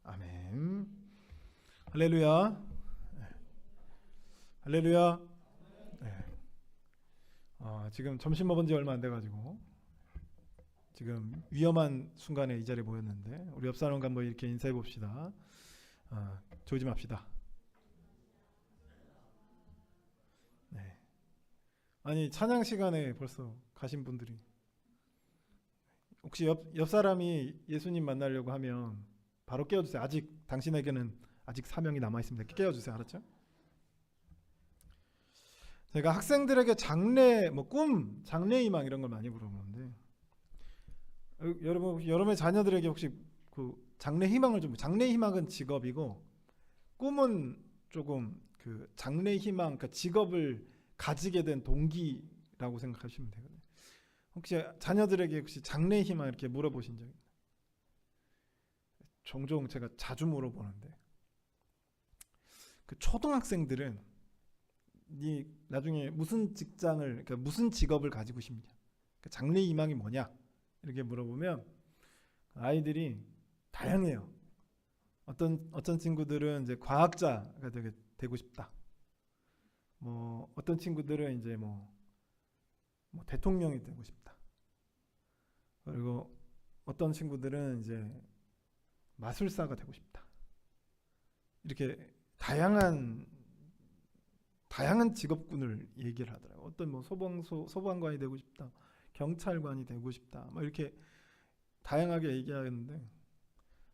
아멘. 할렐루야. 할렐루야. 지금 점심 먹은 지 얼마 안 돼가지고 지금 위험한 순간에 이 자리에 모였는데 우리 옆 사람과 한번 이렇게 인사해 봅시다. 조지 맙시다. 네. 아니 찬양 시간에 벌써 가신 분들이 혹시 옆 사람이 예수님 만나려고 하면 바로 깨워주세요. 아직 당신에게는 아직 사명이 남아 있습니다. 깨워주세요. 알았죠? 제가 학생들에게 장래, 꿈, 장래 희망 이런 걸 많이 물어보는데 여러분의 자녀들에게 혹시 그 장래 희망을 좀 장래 희망은 직업이고 꿈은 조금 그 장래 희망, 그러니까 직업을 가지게 된 동기라고 생각하시면 되거든요. 혹시 자녀들에게 혹시 장래 희망 이렇게 물어보신 적 있나요? 종종 제가 자주 물어보는데 그 초등학생들은 네 나중에 무슨 직장을, 그러니까 무슨 직업을 가지고 싶냐, 그러니까 장래 희망이 뭐냐 이렇게 물어보면 아이들이 다양해요. 어떤 친구들은 이제 과학자가 되고 싶다. 어떤 친구들은 이제 대통령이 되고 싶다. 그리고 어떤 친구들은 이제 마술사가 되고 싶다. 이렇게 다양한 직업군을 얘기를 하더라고요. 어떤 소방관이 되고 싶다, 경찰관이 되고 싶다, 이렇게 다양하게 얘기하는데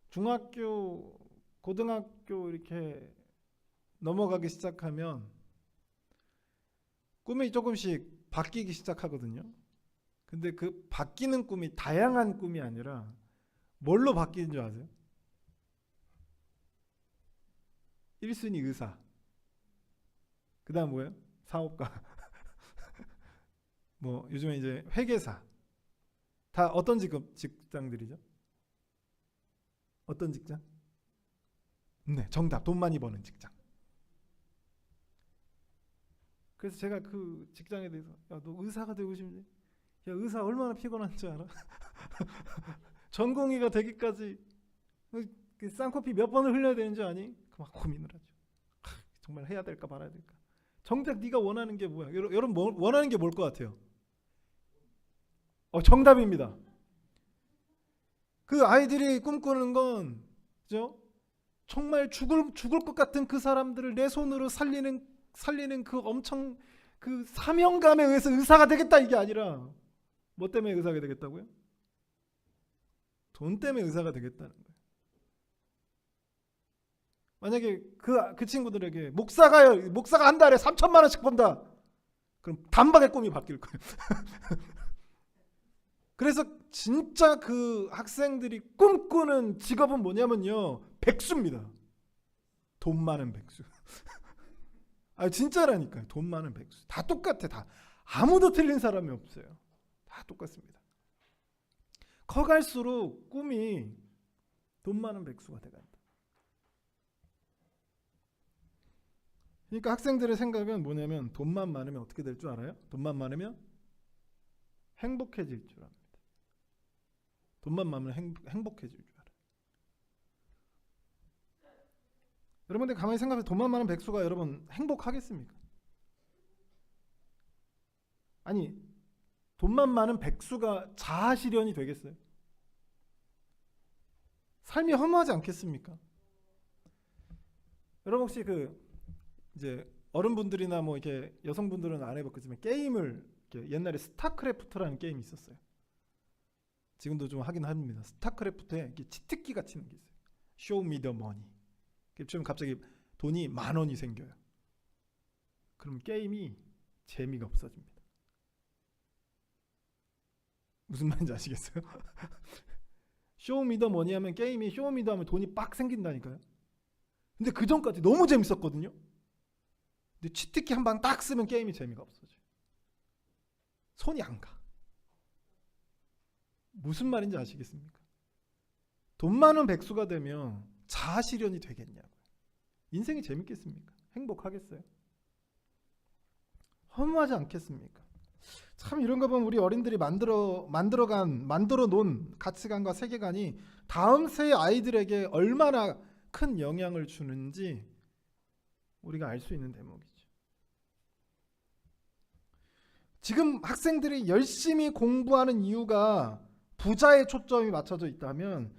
중학교, 고등학교 이렇게 넘어가기 시작하면 꿈이 조금씩 바뀌기 시작하거든요. 근데 그 바뀌는 꿈이 다양한 꿈이 아니라 뭘로 바뀌는 줄 아세요? 1순위 의사, 그 다음 뭐예요? 사업가, 요즘에 이제 회계사. 다 어떤 직장들이죠? 어떤 직장? 네, 정답. 돈 많이 버는 직장. 그래서 제가 그 직장에 대해서 야, 너 의사가 되고 싶니? 야, 의사 얼마나 피곤한 줄 알아? 전공의가 되기까지 쌍코피 몇 번을 흘려야 되는 줄 아니? 막 고민을 하죠. 정말 해야 될까 말아야 될까? 정작 네가 원하는 게 뭐야? 여러분 원하는 게 뭘 것 같아요? 정답입니다. 그 아이들이 꿈꾸는 건 그죠? 정말 죽을 것 같은 그 사람들을 내 손으로 살리는 그 엄청 그 사명감에 의해서 의사가 되겠다 이게 아니라 뭐 때문에 의사가 되겠다고요? 돈 때문에 의사가 되겠다는 거예요. 만약에 그 친구들에게 목사가 한 달에 3천만 원씩 번다. 그럼 단박에 꿈이 바뀔 거예요. 그래서 진짜 그 학생들이 꿈꾸는 직업은 뭐냐면요, 백수입니다. 돈 많은 백수. 진짜라니까요. 돈 많은 백수. 다 똑같아. 다 아무도 틀린 사람이 없어요. 다 똑같습니다. 커갈수록 꿈이 돈 많은 백수가 돼간다. 그러니까 학생들의 생각은 뭐냐면 돈만 많으면 어떻게 될 줄 알아요? 돈만 많으면 행복해질 줄 압니다. 돈만 많으면 행복해질 줄 알아요. 여러분들 가만히 생각해서 돈만 많은 백수가 여러분 행복하겠습니까? 아니, 돈만 많은 백수가 자아실현이 되겠어요? 삶이 허무하지 않겠습니까? 여러분 혹시 이제 어른분들이나 이렇게 여성분들은 안 해봤겠지만 게임을 옛날에 스타크래프트라는 게임이 있었어요. 지금도 좀 하긴 합니다. 스타크래프트에 치트키가 치는 게 있어요. Show me the money. 그럼 갑자기 돈이 10,000원이 생겨요. 그럼 게임이 재미가 없어집니다. 무슨 말인지 아시겠어요? Show me the money 하면 게임이 Show me the 하면 돈이 빡 생긴다니까요. 근데 그 전까지 너무 재밌었거든요. 근데 치트키 한 방 딱 쓰면 게임이 재미가 없어져요. 손이 안 가. 무슨 말인지 아시겠습니까? 돈 많은 백수가 되면 자아실현이 되겠냐고요. 인생이 재밌겠습니까? 행복하겠어요? 허무하지 않겠습니까? 참 이런 거 보면 우리 어린들이 만들어 놓은 가치관과 세계관이 다음 세의 아이들에게 얼마나 큰 영향을 주는지 우리가 알 수 있는 대목이죠. 지금 학생들이 열심히 공부하는 이유가 부자에 초점이 맞춰져 있다면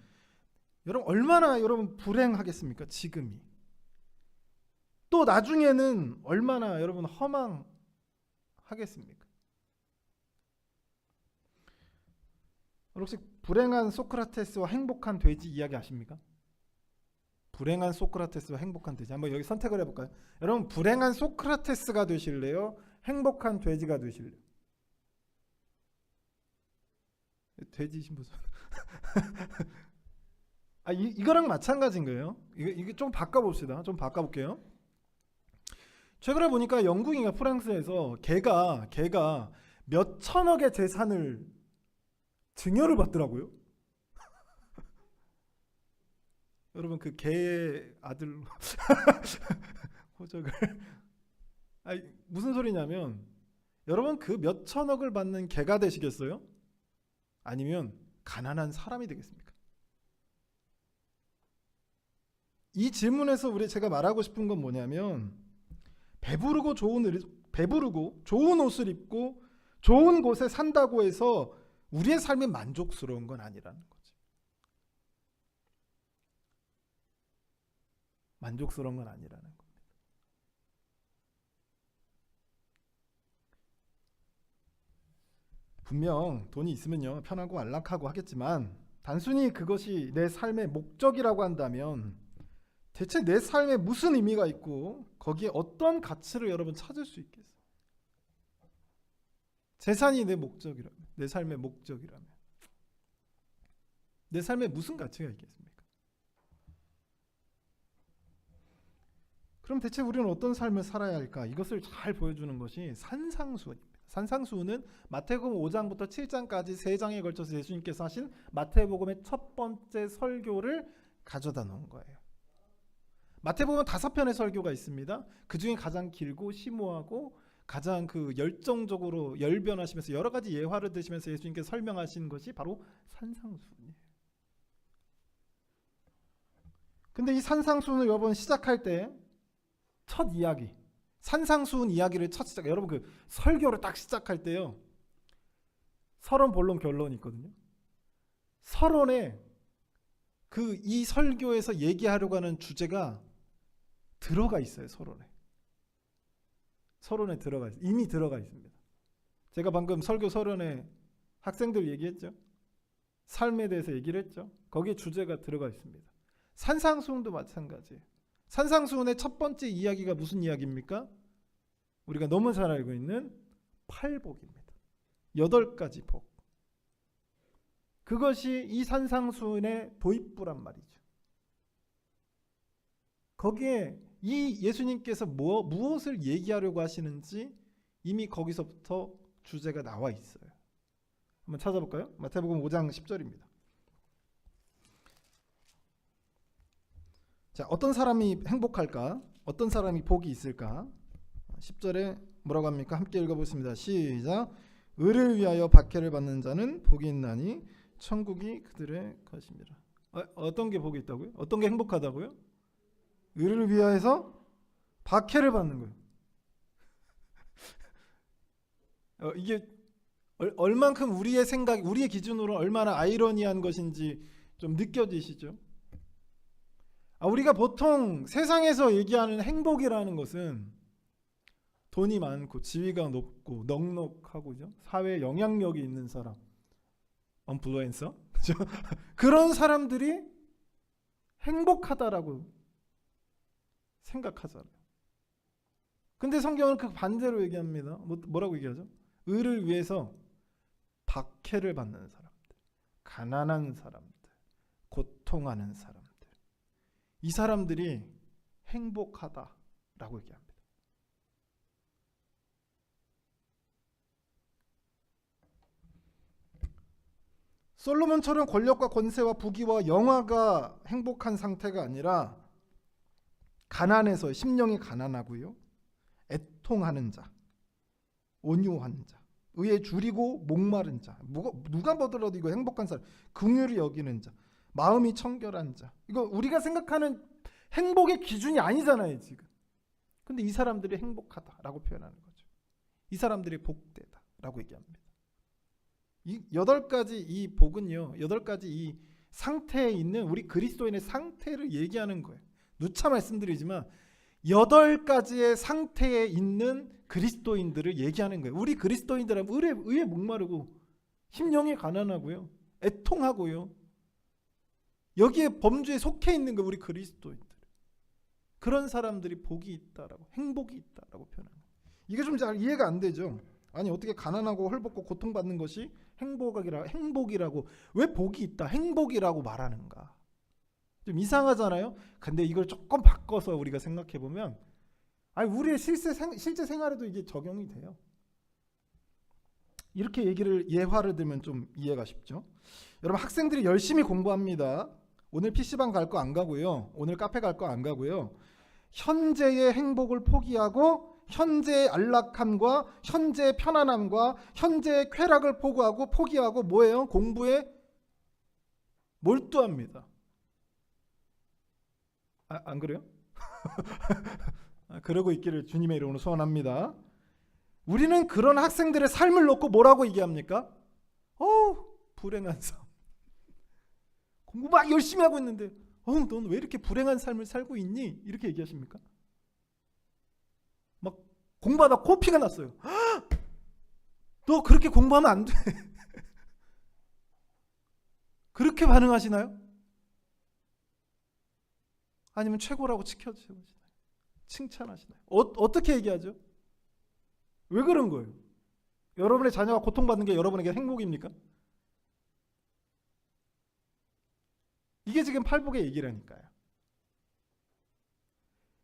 여러분 얼마나 여러분 불행하겠습니까? 지금이. 또 나중에는 얼마나 여러분 허망하겠습니까? 혹시 불행한 소크라테스와 행복한 돼지 이야기 아십니까? 불행한 소크라테스와 행복한 돼지. 한번 여기 선택을 해볼까요? 여러분 불행한 소크라테스가 되실래요? 행복한 돼지가 되실래요? 돼지신 분. 이거랑 마찬가지인 거예요. 이게 좀 바꿔봅시다. 좀 바꿔볼게요. 최근에 보니까 영국인가 프랑스에서 개가 몇 천억의 재산을 증여를 받더라고요. 여러분 그 개의 아들 호적을 무슨 소리냐면 여러분 그 몇 천억을 받는 개가 되시겠어요? 아니면 가난한 사람이 되겠습니까? 이 질문에서 제가 말하고 싶은 건 뭐냐면 배부르고 좋은 옷을 입고 좋은 곳에 산다고 해서 우리의 삶이 만족스러운 건 아니라는 거죠. 만족스러운 건 아니라는 겁니다. 분명 돈이 있으면요 편하고 안락하고 하겠지만 단순히 그것이 내 삶의 목적이라고 한다면 대체 내 삶에 무슨 의미가 있고 거기에 어떤 가치를 여러분 찾을 수 있겠어요? 재산이 내 목적이라면, 내 삶의 목적이라면 내 삶에 무슨 가치가 있겠습니까? 그럼 대체 우리는 어떤 삶을 살아야 할까? 이것을 잘 보여주는 것이 산상수훈입니다. 산상수훈은 마태복음 5장부터 7장까지 3장에 걸쳐서 예수님께서 하신 마태복음의 첫 번째 설교를 가져다 놓은 거예요. 마태복음은 5편의 설교가 있습니다. 그 중에 가장 길고 심오하고 가장 열정적으로 열변하시면서 여러 가지 예화를 드시면서 예수님께서 설명하신 것이 바로 산상수훈이에요. 근데 이 산상수훈을 여러분 시작할 때 첫 이야기, 산상수훈 이야기를 여러분 그 설교를 딱 시작할 때요. 서론, 본론, 결론이 있거든요. 서론에 이 설교에서 얘기하려고 하는 주제가 들어가 있어요. 서론에 들어가 있어요. 이미 들어가 있습니다. 제가 방금 설교 서론에 학생들 얘기했죠. 삶에 대해서 얘기를 했죠. 거기에 주제가 들어가 있습니다. 산상수훈도 마찬가지예요. 산상수훈의 첫 번째 이야기가 무슨 이야기입니까? 우리가 너무 잘 알고 있는 8복입니다. 8가지 복. 그것이 이 산상수훈의 도입부란 말이죠. 거기에 이 예수님께서 무엇을 얘기하려고 하시는지 이미 거기서부터 주제가 나와 있어요. 한번 찾아볼까요? 마태복음 5장 10절입니다. 자, 어떤 사람이 행복할까? 어떤 사람이 복이 있을까? 10절에 뭐라고 합니까? 함께 읽어보겠습니다. 시작. 의를 위하여 박해를 받는 자는 복이 있나니 천국이 그들의 것입니다. 어떤 게 복이 있다고요? 어떤 게 행복하다고요? 의를 위하여서 박해를 받는 거예요. 이게 얼만큼 우리의 생각, 우리의 기준으로 얼마나 아이러니한 것인지 좀 느껴지시죠? 우리가 보통 세상에서 얘기하는 행복이라는 것은 돈이 많고 지위가 높고 넉넉하고죠. 사회에 영향력이 있는 사람, 인플루엔서, 그죠? 그런 사람들이 행복하다라고 생각하잖아요. 근데 성경은 그 반대로 얘기합니다. 뭐라고 얘기하죠? 의를 위해서 박해를 받는 사람들, 가난한 사람들, 고통하는 사람들, 이 사람들이 행복하다라고 얘기합니다. 솔로몬처럼 권력과 권세와 부귀와 영화가 행복한 상태가 아니라 가난해서 심령이 가난하고요, 애통하는 자, 온유한 자, 의에 줄이고 목마른 자, 누가 보더라도 이거 행복한 사람, 긍휼히 여기는 자, 마음이 청결한 자. 이거 우리가 생각하는 행복의 기준이 아니잖아요, 지금. 근데 이 사람들이 행복하다라고 표현하는 거죠. 이 사람들이 복되다라고 얘기합니다. 이 8가지 이 복은요, 8가지 이 상태에 있는 우리 그리스도인의 상태를 얘기하는 거예요. 누차 말씀드리지만 8가지의 상태에 있는 그리스도인들을 얘기하는 거예요. 우리 그리스도인들은 의에 목마르고 심령이 가난하고요, 애통하고요, 여기에 범죄에 속해 있는 거 우리 그리스도인들. 그런 사람들이 복이 있다라고, 행복이 있다라고 표현합니다. 이게 좀 잘 이해가 안 되죠. 아니 어떻게 가난하고 헐벗고 고통받는 것이 행복이라고 왜 복이 있다, 행복이라고 말하는가? 좀 이상하잖아요. 근데 이걸 조금 바꿔서 우리가 생각해 보면, 아니 우리의 실제 생활에도 이게 적용이 돼요. 이렇게 예화를 들면 좀 이해가 쉽죠. 여러분, 학생들이 열심히 공부합니다. 오늘 PC방 갈 거 안 가고요, 오늘 카페 갈 거 안 가고요, 현재의 행복을 포기하고 현재의 안락함과 현재의 편안함과 현재의 쾌락을 포기하고 뭐예요? 공부에 몰두합니다. 안 그래요? 그러고 있기를 주님의 이름으로 소원합니다. 우리는 그런 학생들의 삶을 놓고 뭐라고 얘기합니까? 불행한 삶. 공부 막 열심히 하고 있는데 넌 왜 이렇게 불행한 삶을 살고 있니? 이렇게 얘기하십니까? 막 공부하다 코피가 났어요. 너 그렇게 공부하면 안 돼. 그렇게 반응하시나요? 아니면 최고라고 지켜주시나요? 칭찬하시나요? 어떻게 얘기하죠? 왜 그런 거예요? 여러분의 자녀가 고통받는 게 여러분에게 행복입니까? 이게 지금 팔복의 얘기라니까요.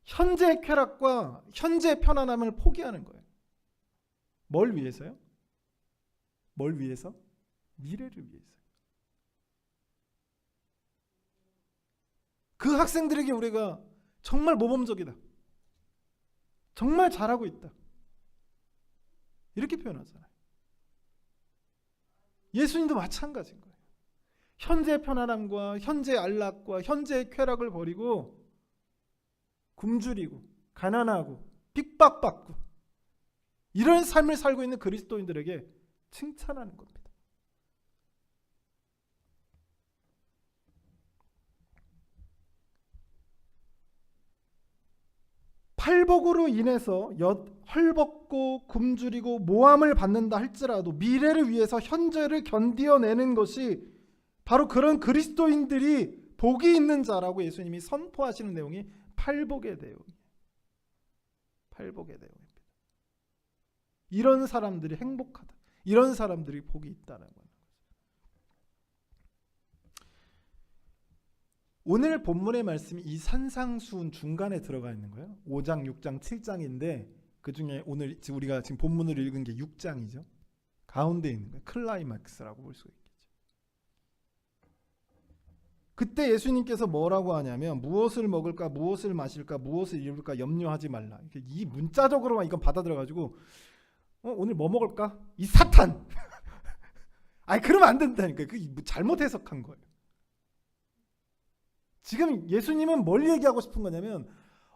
현재의 쾌락과 현재의 편안함을 포기하는 거예요. 뭘 위해서요? 뭘 위해서? 미래를 위해서. 그 학생들에게 우리가 정말 모범적이다, 정말 잘하고 있다, 이렇게 표현하잖아요. 예수님도 마찬가지인 거예요. 현재의 편안함과 현재의 안락과 현재의 쾌락을 버리고 굶주리고 가난하고 핍박받고 이런 삶을 살고 있는 그리스도인들에게 칭찬하는 겁니다. 팔복으로 인해서 헐벗고 굶주리고 모함을 받는다 할지라도 미래를 위해서 현재를 견디어내는 것이 바로 그런 그리스도인들이 복이 있는 자라고 예수님이 선포하시는 내용이 팔복의 내용이에요. 팔복의 내용입니다. 이런 사람들이 행복하다, 이런 사람들이 복이 있다는 거예요. 오늘 본문의 말씀이 이 산상수훈 중간에 들어가 있는 거예요. 5장, 6장, 7장인데 그 중에 오늘 우리가 지금 본문을 읽은 게 6장이죠. 가운데 있는 거예요. 클라이막스라고 볼 수가 있겠죠. 그때 예수님께서 뭐라고 하냐면 무엇을 먹을까, 무엇을 마실까, 무엇을 입을까 염려하지 말라. 이 문자적으로만 이건 받아들여가지고 오늘 뭐 먹을까? 이 사탄! 아니 그러면 안 된다니까. 그 잘못 해석한 거예요. 지금 예수님은 뭘 얘기하고 싶은 거냐면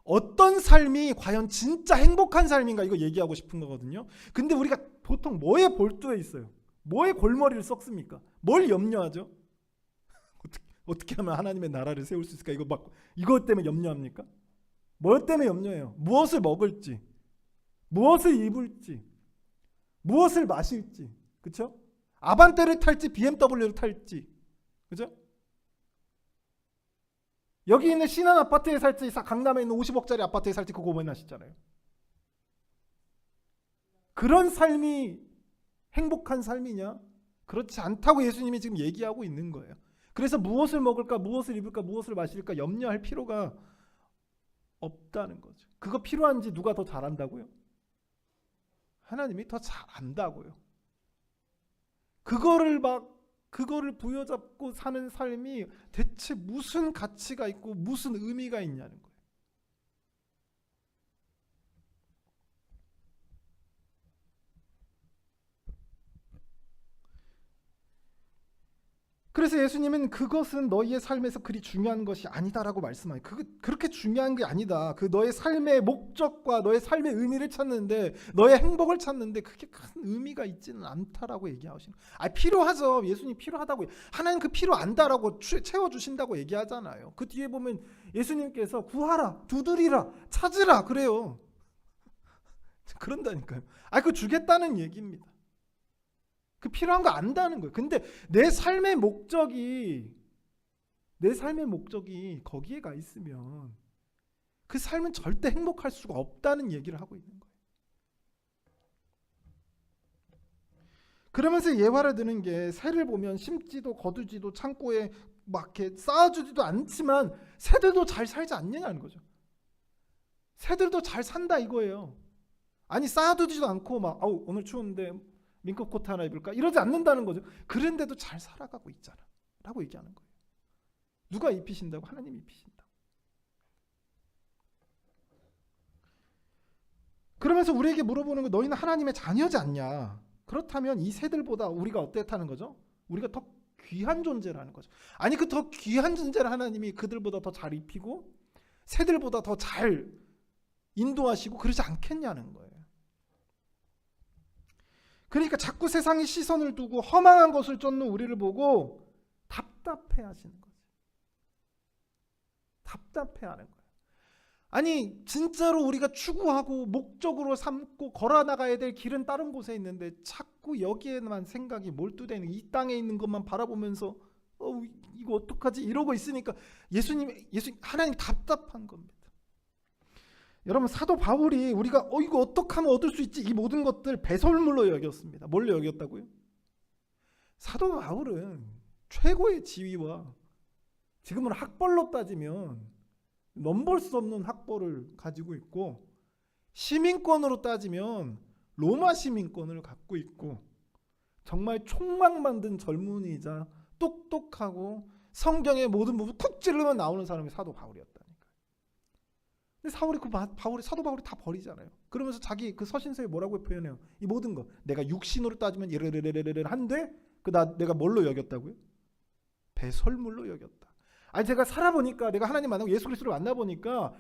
어떤 삶이 과연 진짜 행복한 삶인가 이거 얘기하고 싶은 거거든요. 근데 우리가 보통 뭐에 몰두해 있어요? 뭐에 골머리를 썩습니까? 뭘 염려하죠? 어떻게 하면 하나님의 나라를 세울 수 있을까? 이것 때문에 염려합니까? 뭘 때문에 염려해요? 무엇을 먹을지, 무엇을 입을지, 무엇을 마실지, 그렇죠? 아반떼를 탈지 BMW를 탈지, 그렇죠? 여기 있는 신한 아파트에 살지 강남에 있는 50억짜리 아파트에 살지 그거 고민하시잖아요. 그런 삶이 행복한 삶이냐? 그렇지 않다고 예수님이 지금 얘기하고 있는 거예요. 그래서 무엇을 먹을까, 무엇을 입을까, 무엇을 마실까 염려할 필요가 없다는 거죠. 그거 필요한지 누가 더 잘한다고요? 하나님이 더 잘 안다고요. 그거를 부여잡고 사는 삶이 대체 무슨 가치가 있고 무슨 의미가 있냐는 거예요. 그래서 예수님은 그것은 너희의 삶에서 그리 중요한 것이 아니다라고 말씀하요. 그렇게 중요한 게 아니다. 그 너의 삶의 목적과 너의 삶의 의미를 찾는데, 너의 행복을 찾는데 그게 큰 의미가 있지는 않다라고 얘기하시는. 필요하죠. 예수님 필요하다고. 하나님 그 필요 안다라고 채워주신다고 얘기하잖아요. 그 뒤에 보면 예수님께서 구하라, 두드리라, 찾으라 그래요. 그런다니까요. 그거 주겠다는 얘기입니다. 그 필요한 거 안다는 거예요. 근데 내 삶의 목적이 거기에 가 있으면 그 삶은 절대 행복할 수가 없다는 얘기를 하고 있는 거예요. 그러면서 예화를 드는 게, 새를 보면 심지도 거두지도 창고에 막 이렇게 쌓아주지도 않지만 새들도 잘 살지 않느냐는 거죠. 새들도 잘 산다 이거예요. 쌓아두지도 않고 막 오늘 추운데 민컷 코트 하나 입을까? 이러지 않는다는 거죠. 그런데도 잘 살아가고 있잖아 라고 얘기하는 거예요. 누가 입히신다고? 하나님이 입히신다고. 그러면서 우리에게 물어보는 거, 너희는 하나님의 자녀지 않냐? 그렇다면 이 새들보다 우리가 어땠다는 거죠? 우리가 더 귀한 존재라는 거죠. 그 더 귀한 존재를 하나님이 그들보다 더 잘 입히고 새들보다 더 잘 인도하시고 그러지 않겠냐는 거예요. 그러니까 자꾸 세상의 시선을 두고 허망한 것을 쫓는 우리를 보고 답답해 하시는 거죠. 답답해 하는 거예요. 진짜로 우리가 추구하고 목적으로 삼고 걸어나가야 될 길은 다른 곳에 있는데 자꾸 여기에만 생각이 몰두되어 있는, 이 땅에 있는 것만 바라보면서 이거 어떡하지 이러고 있으니까 하나님 답답한 겁니다. 여러분, 사도 바울이 우리가 이거 어떻게 하면 얻을 수 있지, 이 모든 것들 배설물로 여겼습니다. 뭘로 여겼다고요? 사도 바울은 최고의 지위와, 지금은 학벌로 따지면 넘볼 수 없는 학벌을 가지고 있고, 시민권으로 따지면 로마 시민권을 갖고 있고, 정말 촉망 만든 젊은이자 똑똑하고 성경의 모든 부분 쿡 찌르면 나오는 사람이 사도 바울이었다니까. 근데 사도 바울이 다 버리잖아요. 그러면서 자기 그 서신서에 뭐라고 표현해요? 이 모든 거 내가 육신으로 따지면 이르르르르르 한데 내가 뭘로 여겼다고요? 배설물로 여겼다. 제가 살아보니까, 내가 하나님 만나고 예수 그리스도를 만나보니까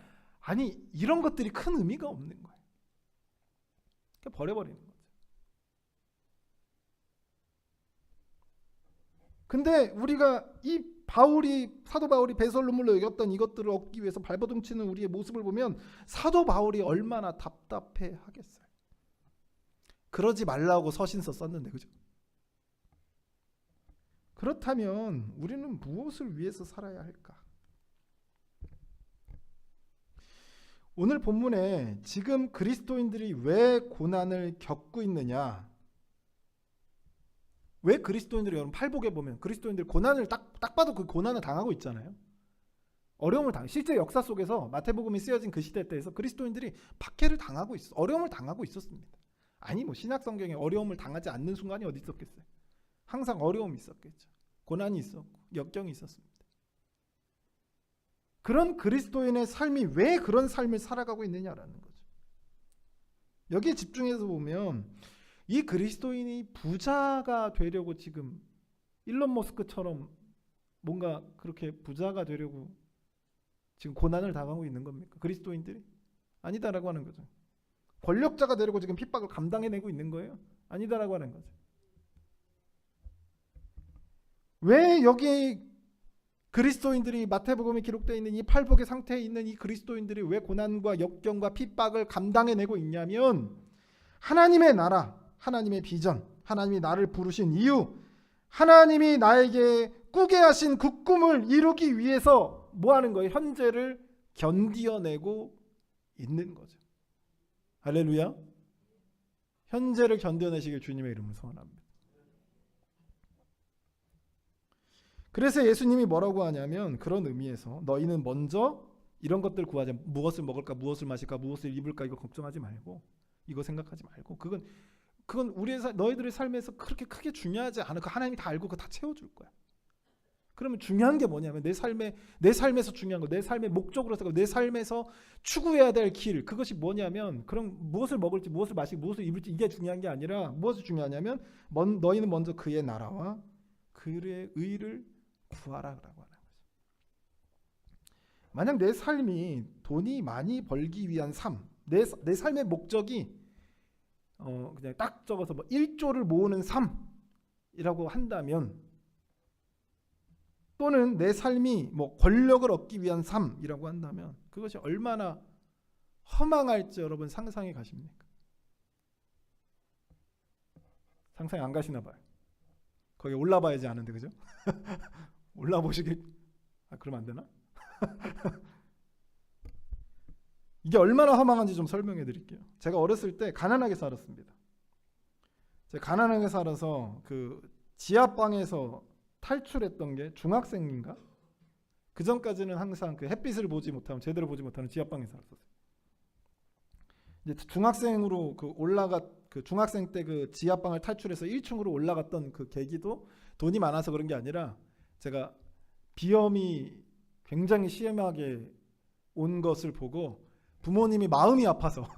이런 것들이 큰 의미가 없는 거예요. 그냥 버려버리는 거죠. 근데 우리가 이 사도 바울이 배설물로 여겼던 이것들을 얻기 위해서 발버둥치는 우리의 모습을 보면 사도 바울이 얼마나 답답해 하겠어요. 그러지 말라고 서신서 썼는데, 그죠? 그렇다면 우리는 무엇을 위해서 살아야 할까? 오늘 본문에 지금 그리스도인들이 왜 고난을 겪고 있느냐, 왜 그리스도인들이, 여러분 팔복에 보면 그리스도인들 고난을 딱 봐도 그 고난을 당하고 있잖아요. 어려움을 실제 역사 속에서 마태복음이 쓰여진 그 시대 때에서 그리스도인들이 박해를 당하고 어려움을 당하고 있었습니다. 신약 성경에 어려움을 당하지 않는 순간이 어디 있었겠어요? 항상 어려움이 있었겠죠. 고난이 있었고 역경이 있었습니다. 그런 그리스도인의 삶이 왜 그런 삶을 살아가고 있느냐라는 거죠. 여기에 집중해서 보면 이 그리스도인이 부자가 되려고 지금 일론 머스크처럼 뭔가 그렇게 부자가 되려고 지금 고난을 당하고 있는 겁니까? 그리스도인들이? 아니다라고 하는 거죠. 권력자가 되려고 지금 핍박을 감당해내고 있는 거예요? 아니다라고 하는 거죠. 왜 여기 그리스도인들이, 마태복음에 기록되어 있는 이 팔복의 상태에 있는 이 그리스도인들이 왜 고난과 역경과 핍박을 감당해내고 있냐면, 하나님의 나라, 하나님의 비전, 하나님이 나를 부르신 이유, 하나님이 나에게 꾸게 하신 그 꿈을 이루기 위해서 뭐 하는 거예요? 현재를 견디어내고 있는 거죠. 할렐루야. 현재를 견뎌내시길 주님의 이름으로 소원합니다. 그래서 예수님이 뭐라고 하냐면, 그런 의미에서 너희는 먼저 이런 것들 구하자. 무엇을 먹을까, 무엇을 마실까, 무엇을 입을까, 이거 걱정하지 말고, 이거 생각하지 말고, 그건 너희들의 삶에서 그렇게 크게 중요하지 않아. 그 하나님이 다 알고 그거 다 채워줄 거야. 그러면 중요한 게 뭐냐면 내 삶에서 중요한 거, 내 삶의 목적으로 생각, 내 삶에서 추구해야 될 길, 그것이 뭐냐면, 그럼 무엇을 먹을지, 무엇을 마실지, 무엇을 입을지, 이게 중요한 게 아니라 무엇이 중요하냐면, 너희는 먼저 그의 나라와 그의 의를 구하라라고 하는 거죠. 만약 내 삶이 돈이 많이 벌기 위한 삶, 내 삶의 목적이 그냥 딱 적어서 뭐 1조를 모으는 삶이라고 한다면, 또는 내 삶이 뭐 권력을 얻기 위한 삶이라고 한다면 그것이 얼마나 허망할지 여러분 상상해 가십니까? 상상이 안 가시나 봐요. 거기 올라봐야지 아는데, 그죠? 올라보시길. 그러면 안 되나? 이게 얼마나 허망한지 좀 설명해 드릴게요. 제가 어렸을 때 가난하게 살았습니다. 제가 가난하게 살아서 그 지하방에서 탈출했던 게 중학생인가? 그 전까지는 항상 그 햇빛을 보지 못하면, 제대로 보지 못하는 지하방에 살았었어요. 이제 중학생으로 그 중학생 때 그 지하방을 탈출해서 1층으로 올라갔던 그 계기도 돈이 많아서 그런 게 아니라, 제가 비염이 굉장히 심하게 온 것을 보고 부모님이 마음이 아파서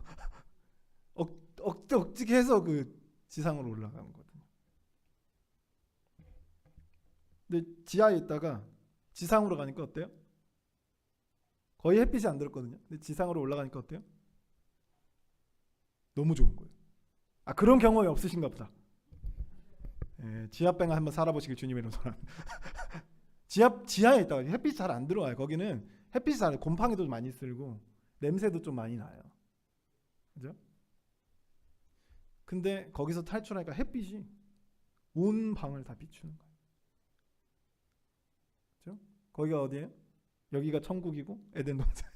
억지게 해서 그 지상으로 올라간 거거든요. 근데 지하에 있다가 지상으로 가니까 어때요? 거의 햇빛이 안 들었거든요. 근데 지상으로 올라가니까 어때요? 너무 좋은 거예요. 그런 경험이 없으신가 보다. 지하뱅 한번 살아보시길 주님의 이름으로 소원합니다. 지하에 있다가 햇빛이 잘 안 들어와요. 거기는 햇빛이 잘, 곰팡이도 많이 쓸고 냄새도 좀 많이 나요. 그죠? 근데 거기서 탈출하니까 햇빛이 온 방을 다 비추는 거예요. 그죠? 거기가 어디예요? 여기가 천국이고 에덴 동산.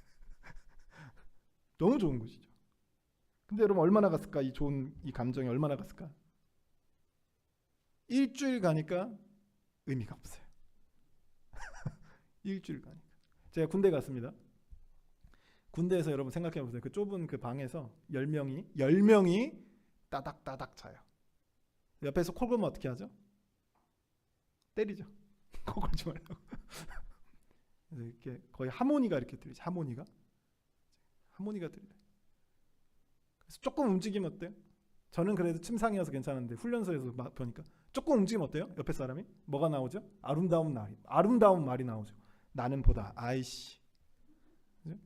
너무 좋은 곳이죠. 근데 여러분 얼마나 갔을까? 이 좋은 이 감정이 얼마나 갔을까? 일주일 가니까 의미가 없어요. 일주일 가니까. 제가 군대 갔습니다. 군대에서 여러분 생각해 보세요. 그 좁은 그 방에서 10명이 따닥따닥 자요. 옆에서 코 골면 어떻게 하죠? 때리죠. 코 골지 말라고. 이렇게 거의 하모니가 이렇게 들리죠. 하모니가 들려요. 그래서 조금 움직이면 어때요? 저는 그래도 침상이어서 괜찮은데 훈련소에서 보니까 조금 움직이면 어때요? 옆에 사람이 뭐가 나오죠? 아름다운 말이 나오죠. 나는 보다 아이씨, 그죠?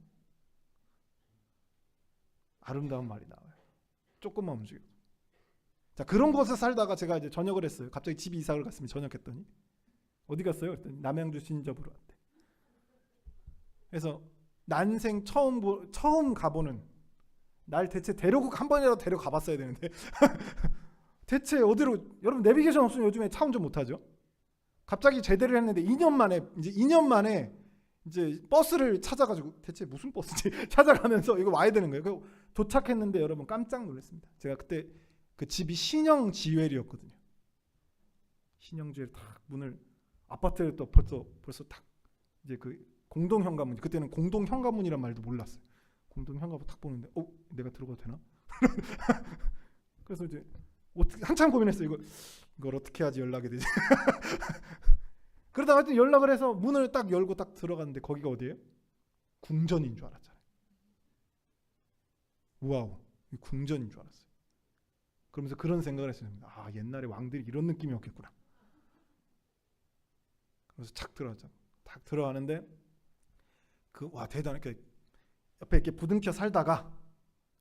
아름다운 말이 나와요. 조금만 움직이고. 자, 그런 곳에 살다가 제가 이제 전역을 했어요. 갑자기 집이 이사를 갔습니다. 전역했더니 어디 갔어요? 그랬더니 남양주 신접으로 왔대. 그래서 난생 처음 가보는, 날 대체 데려고 한 번이라도 데려가 봤어야 되는데 대체 어디로, 여러분 내비게이션 없으면 요즘에 차 운전 못하죠. 갑자기 제대로 했는데 2년 만에 이제 버스를 찾아가지고 대체 무슨 버스지 찾아가면서 이거 와야 되는 거예요. 그리고 도착했는데 여러분 깜짝 놀랐습니다. 제가 그때 그 집이 신영지웰이었거든요. 신영지웰 딱 문을, 아파트에 또 벌써 딱 이제 그 공동 현관문, 그때는 공동 현관문이란 말도 몰랐어요. 공동 현관문 딱 보는데 내가 들어가도 되나? 그래서 이제 한참 고민했어요. 이걸 어떻게 하지 연락이 되지? 그러다가 하여튼 연락을 해서 문을 딱 열고 딱 들어갔는데 거기가 어디예요? 궁전인 줄 알았잖아요. 와우, 궁전인 줄 알았어요. 그러면서 그런 생각을 했어요. 옛날에 왕들이 이런 느낌이었겠구나. 그래서 착 들어갔죠. 딱 들어가는데 대단해. 옆에 이렇게 부둥켜 살다가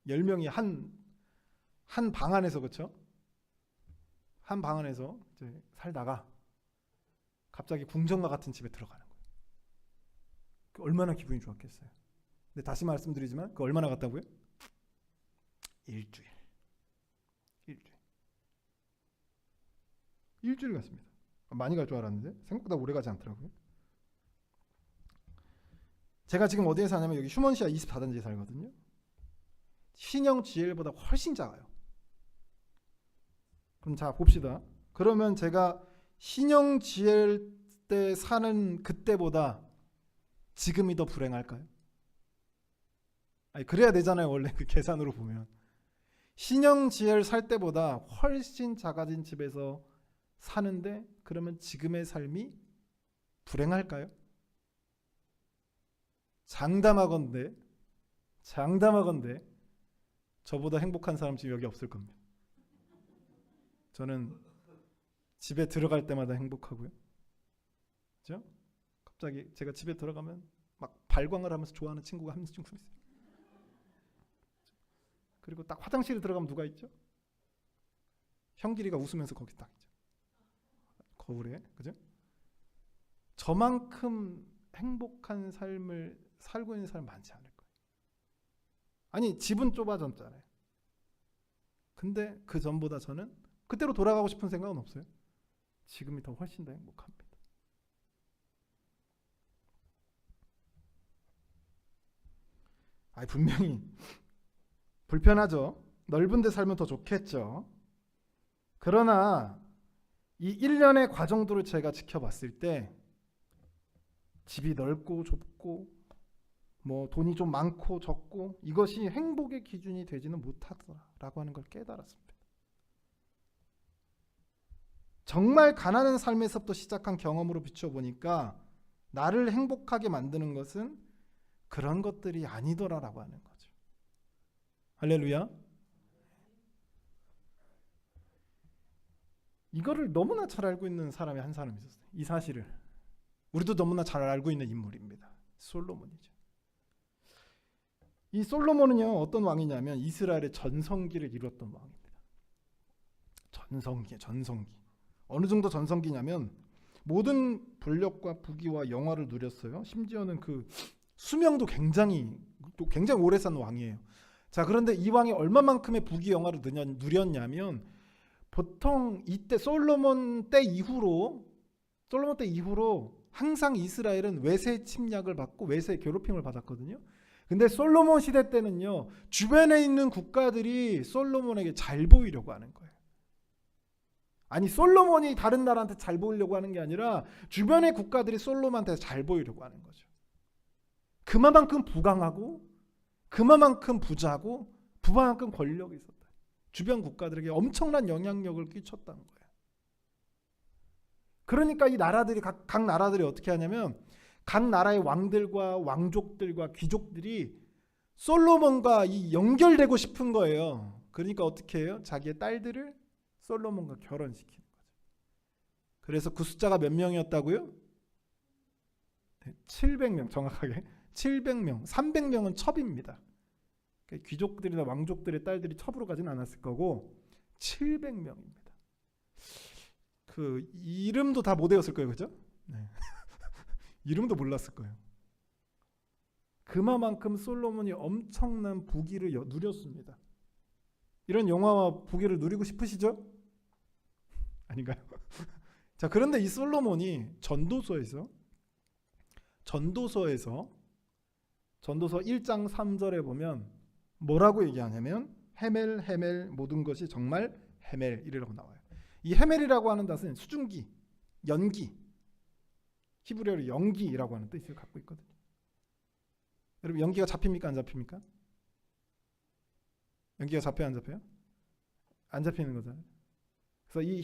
10명이 한 방 안에서, 그렇죠? 한 방 안에서 이제 살다가 갑자기 궁전과 같은 집에 들어가는 거예요. 얼마나 기분이 좋았겠어요. 근데 다시 말씀드리지만 그 얼마나 갔다고요? 일주일 갔습니다. 많이 갈 줄 알았는데 생각보다 오래 가지 않더라고요. 제가 지금 어디에 사냐면 여기 휴먼시아 24단지에 살거든요. 신형 GL보다 훨씬 작아요. 그럼 자 봅시다. 그러면 제가 신형 GL 때 사는 그때보다 지금이 더 불행할까요? 그래야 되잖아요. 원래 그 계산으로 보면. 신형 GL 살 때보다 훨씬 작아진 집에서 사는데 그러면 지금의 삶이 불행할까요? 장담하건대 저보다 행복한 사람 지금 여기 없을 겁니다. 저는 집에 들어갈 때마다 행복하고요. 그죠? 갑자기 제가 집에 들어가면 막 발광을 하면서 좋아하는 친구가 한 친구 있어요. 그리고 딱 화장실에 들어가면 누가 있죠? 형길이가 웃으면서 거기 딱 있죠. 거울에. 그죠? 저만큼 행복한 삶을 살고 있는 사람 많지 않을 거예요. 아니, 집은 좁아졌잖아요. 근데 그 전보다 저는 그때로 돌아가고 싶은 생각은 없어요. 지금이 더 훨씬 더 행복합니다. 분명히 불편하죠. 넓은 데 살면 더 좋겠죠. 그러나 이 일련의 과정들을 제가 지켜봤을 때 집이 넓고 좁고 뭐 돈이 좀 많고 적고 이것이 행복의 기준이 되지는 못하더라라고 하는 걸 깨달았습니다. 정말 가난한 삶에서부터 시작한 경험으로 비춰보니까 나를 행복하게 만드는 것은 그런 것들이 아니더라라고 하는 거죠. 할렐루야. 이거를 너무나 잘 알고 있는 사람이 한 사람이 있었어요. 이 사실을 우리도 너무나 잘 알고 있는 인물입니다. 솔로몬이죠. 이 솔로몬은요, 어떤 왕이냐면 이스라엘의 전성기를 이뤘던 왕입니다. 전성기. 어느 정도 전성기냐면 모든 권력과 부귀와 영화를 누렸어요. 심지어는 그 수명도 굉장히 오래 산 왕이에요. 자, 그런데 이 왕이 얼마만큼의 부귀 영화를 누렸냐면 보통 이때 솔로몬 때 이후로 항상 이스라엘은 외세 침략을 받고 외세 괴롭힘을 받았거든요. 근데 솔로몬 시대 때는요, 주변에 있는 국가들이 솔로몬에게 잘 보이려고 하는 거예요. 아니, 솔로몬이 다른 나라한테 잘 보이려고 하는 게 아니라 주변의 국가들이 솔로몬한테 잘 보이려고 하는 거죠. 그만큼 부강하고 그만큼 부자고 그만큼 권력이 있었다. 주변 국가들에게 엄청난 영향력을 끼쳤다는 거예요. 그러니까 이 나라들이 각 나라들이 어떻게 하냐면 각 나라의 왕들과 왕족들과 귀족들이 솔로몬과 이 연결되고 싶은 거예요. 그러니까 어떻게 해요? 자기의 딸들을 솔로몬과 결혼시키는 거죠. 그래서 그 숫자가 몇 명이었다고요? 네, 700명 정확하게. 700명, 300명은 첩입니다. 귀족들이나 왕족들의 딸들이 첩으로 가진 않았을 거고 700명입니다. 그 이름도 다 못 외웠을 거예요, 그죠? 네. 이름도 몰랐을 거예요. 그만큼 솔로몬이 엄청난 부귀를 누렸습니다. 이런 영화와 부귀를 누리고 싶으시죠? 아닌가요? 자, 그런데 이 솔로몬이 전도서 1장 3절에 보면 뭐라고 얘기하냐면 헤멜 모든 것이 정말 헤멜이라고 나와요. 이 헤멜이라고 하는 뜻은 수증기, 연기, 히브리어로 연기라고 하는 뜻을 갖고 있거든요. 여러분, 연기가 잡힙니까? 안 잡힙니까? 연기가 잡혀요? 안 잡혀요? 안 잡히는 거잖아요. 그래서 이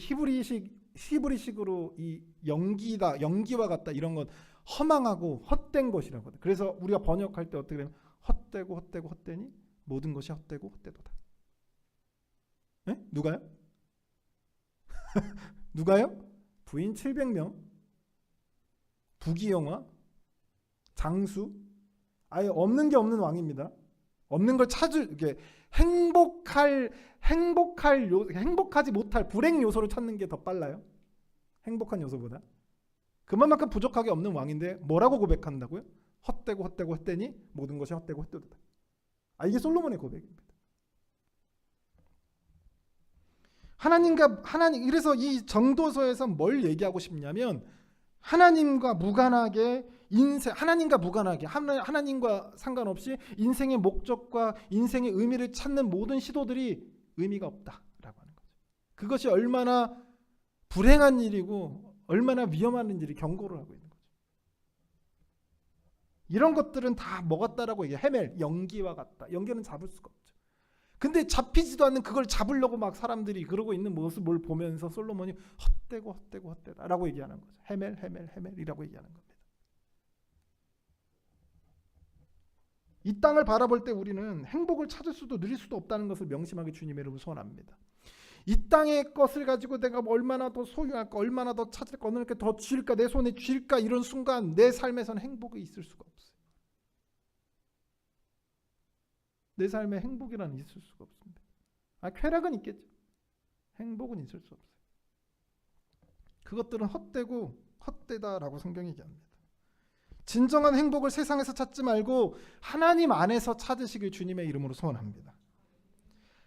히브리식으로 이 연기와 같다 이런 건 허망하고 헛된 것이라고 하거든요. 그래서 우리가 번역할 때 어떻게 되면 헛되니 모든 것이 헛되고 헛되도다. 네? 누가요? 누가요? 부인 700명, 부귀영화, 장수, 아예 없는 게 없는 왕입니다. 없는 걸 이게 행복하지 못할 불행 요소를 찾는 게 더 빨라요. 행복한 요소보다. 그만큼 부족하게 없는 왕인데 뭐라고 고백한다고요? 헛되니 모든 것이 헛되고 헛되도다. 이게 솔로몬의 고백입니다. 그래서 이 전도서에서 뭘 얘기하고 싶냐면 하나님과 무관하게 하나님과 상관없이 인생의 목적과 인생의 의미를 찾는 모든 시도들이 의미가 없다라고 하는 거죠. 그것이 얼마나 불행한 일이고 얼마나 위험한 일인지 경고를 하고 있는 거죠. 이런 것들은 다 뭐 같다라고 얘기해요. 헤멜, 연기와 같다. 연기는 잡을 수가 없죠. 근데 잡히지도 않는 그걸 잡으려고 막 사람들이 그러고 있는 모습을 보면서 솔로몬이 헛되다라고 얘기하는 거죠. 헤멜이라고 얘기하는 겁니다. 이 땅을 바라볼 때 우리는 행복을 찾을 수도 누릴 수도 없다는 것을 명심하게 주님의 이름으로 소원합니다. 이 땅의 것을 가지고 내가 얼마나 더 소유할까, 얼마나 더 찾을까, 어느 게 더 쥐일까, 내 손에 쥐일까, 이런 순간 내 삶에서는 행복이 있을 수가 없어요. 내 삶에 행복이라는 있을 수가 없습니다. 쾌락은 있겠죠. 행복은 있을 수 없어요. 그것들은 헛되고 헛되다라고 성경이 얘기합니다. 진정한 행복을 세상에서 찾지 말고 하나님 안에서 찾으시길 주님의 이름으로 소원합니다.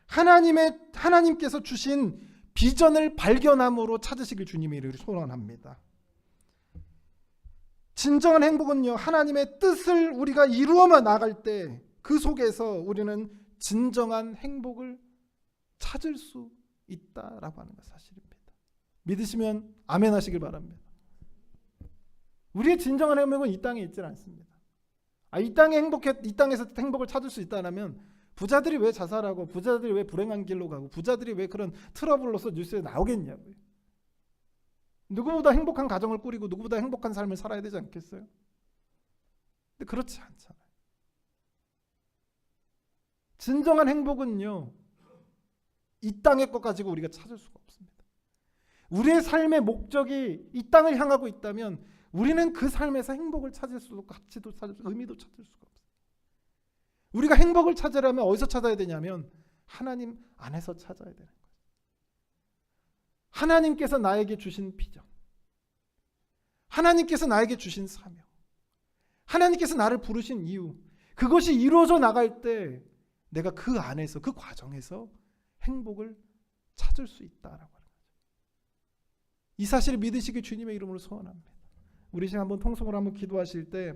하나님께서 주신 비전을 발견함으로 찾으시길 주님의 이름으로 소원합니다. 진정한 행복은요, 하나님의 뜻을 우리가 이루어만 나갈 때 그 속에서 우리는 진정한 행복을 찾을 수 있다라고 하는 것 사실입니다. 믿으시면 아멘 하시길 바랍니다. 우리의 진정한 행복은 이 땅에 있지 않습니다. 이 땅에서 행복을 찾을 수 있다면 부자들이 왜 자살하고, 부자들이 왜 불행한 길로 가고, 부자들이 왜 그런 트러블로서 뉴스에 나오겠냐고요. 누구보다 행복한 가정을 꾸리고 누구보다 행복한 삶을 살아야 되지 않겠어요? 근데 그렇지 않잖아요. 진정한 행복은요, 이 땅의 것 가지고 우리가 찾을 수가 없습니다. 우리의 삶의 목적이 이 땅을 향하고 있다면 우리는 그 삶에서 행복을 찾을 수도, 가치도 찾을 수, 의미도 찾을 수가 없어요. 우리가 행복을 찾으려면 어디서 찾아야 되냐면 하나님 안에서 찾아야 되는 거예요. 하나님께서 나에게 주신 비전, 하나님께서 나에게 주신 사명, 하나님께서 나를 부르신 이유, 그것이 이루어져 나갈 때 내가 그 안에서, 그 과정에서 행복을 찾을 수 있다라고 하는 거죠. 이 사실을 믿으시기 주님의 이름으로 소원합니다. 우리 시간 한번 통성으로 한번 기도하실 때,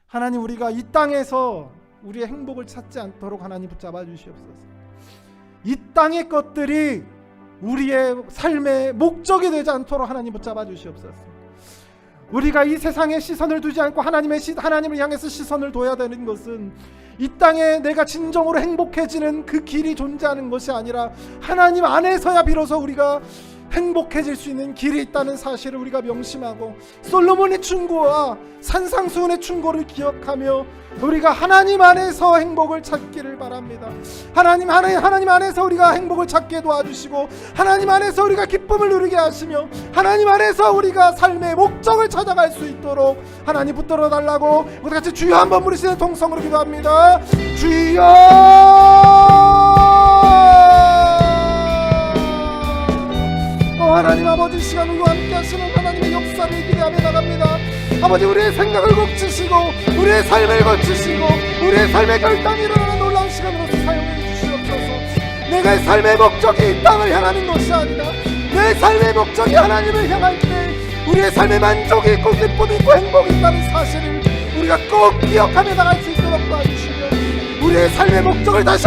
하나님, 우리가 이 땅에서 우리의 행복을 찾지 않도록 하나님 붙잡아 주시옵소서. 이 땅의 것들이 우리의 삶의 목적이 되지 않도록 하나님 붙잡아 주시옵소서. 우리가 이 세상에 시선을 두지 않고 하나님을 향해서 시선을 둬야 되는 것은 이 땅에 내가 진정으로 행복해지는 그 길이 존재하는 것이 아니라 하나님 안에서야 비로소 우리가 행복해질 수 있는 길이 있다는 사실을 우리가 명심하고, 솔로몬의 충고와 산상수훈의 충고를 기억하며 우리가 하나님 안에서 행복을 찾기를 바랍니다. 하나님 안에서 우리가 행복을 찾게 도와주시고, 하나님 안에서 우리가 기쁨을 누리게 하시며, 하나님 안에서 우리가 삶의 목적을 찾아갈 수 있도록 하나님 붙들어 달라고 우리 같이 주여 한번 부르시는 통성으로 기도합니다. 주여! 하나님 아버지, 시간 우리와 함께 하시는 하나님의 역사를 기대하며 나갑니다. 아버지, 우리의 생각을 고치시고 우리의 삶을 고치시고 우리의 삶의 결단이 일어나는 놀라운 시간으로서 사용해 주시옵소서. 내가 삶의 목적이 이 땅을 향하는 것이 아니라 내 삶의 목적이 하나님을 향할 때 우리의 삶의 만족이 있고 기쁨이 있고 행복이 있다는 사실을 우리가 꼭 기억하며 나갈 수 있도록 도와주시며, 우리의 삶의 목적을 다시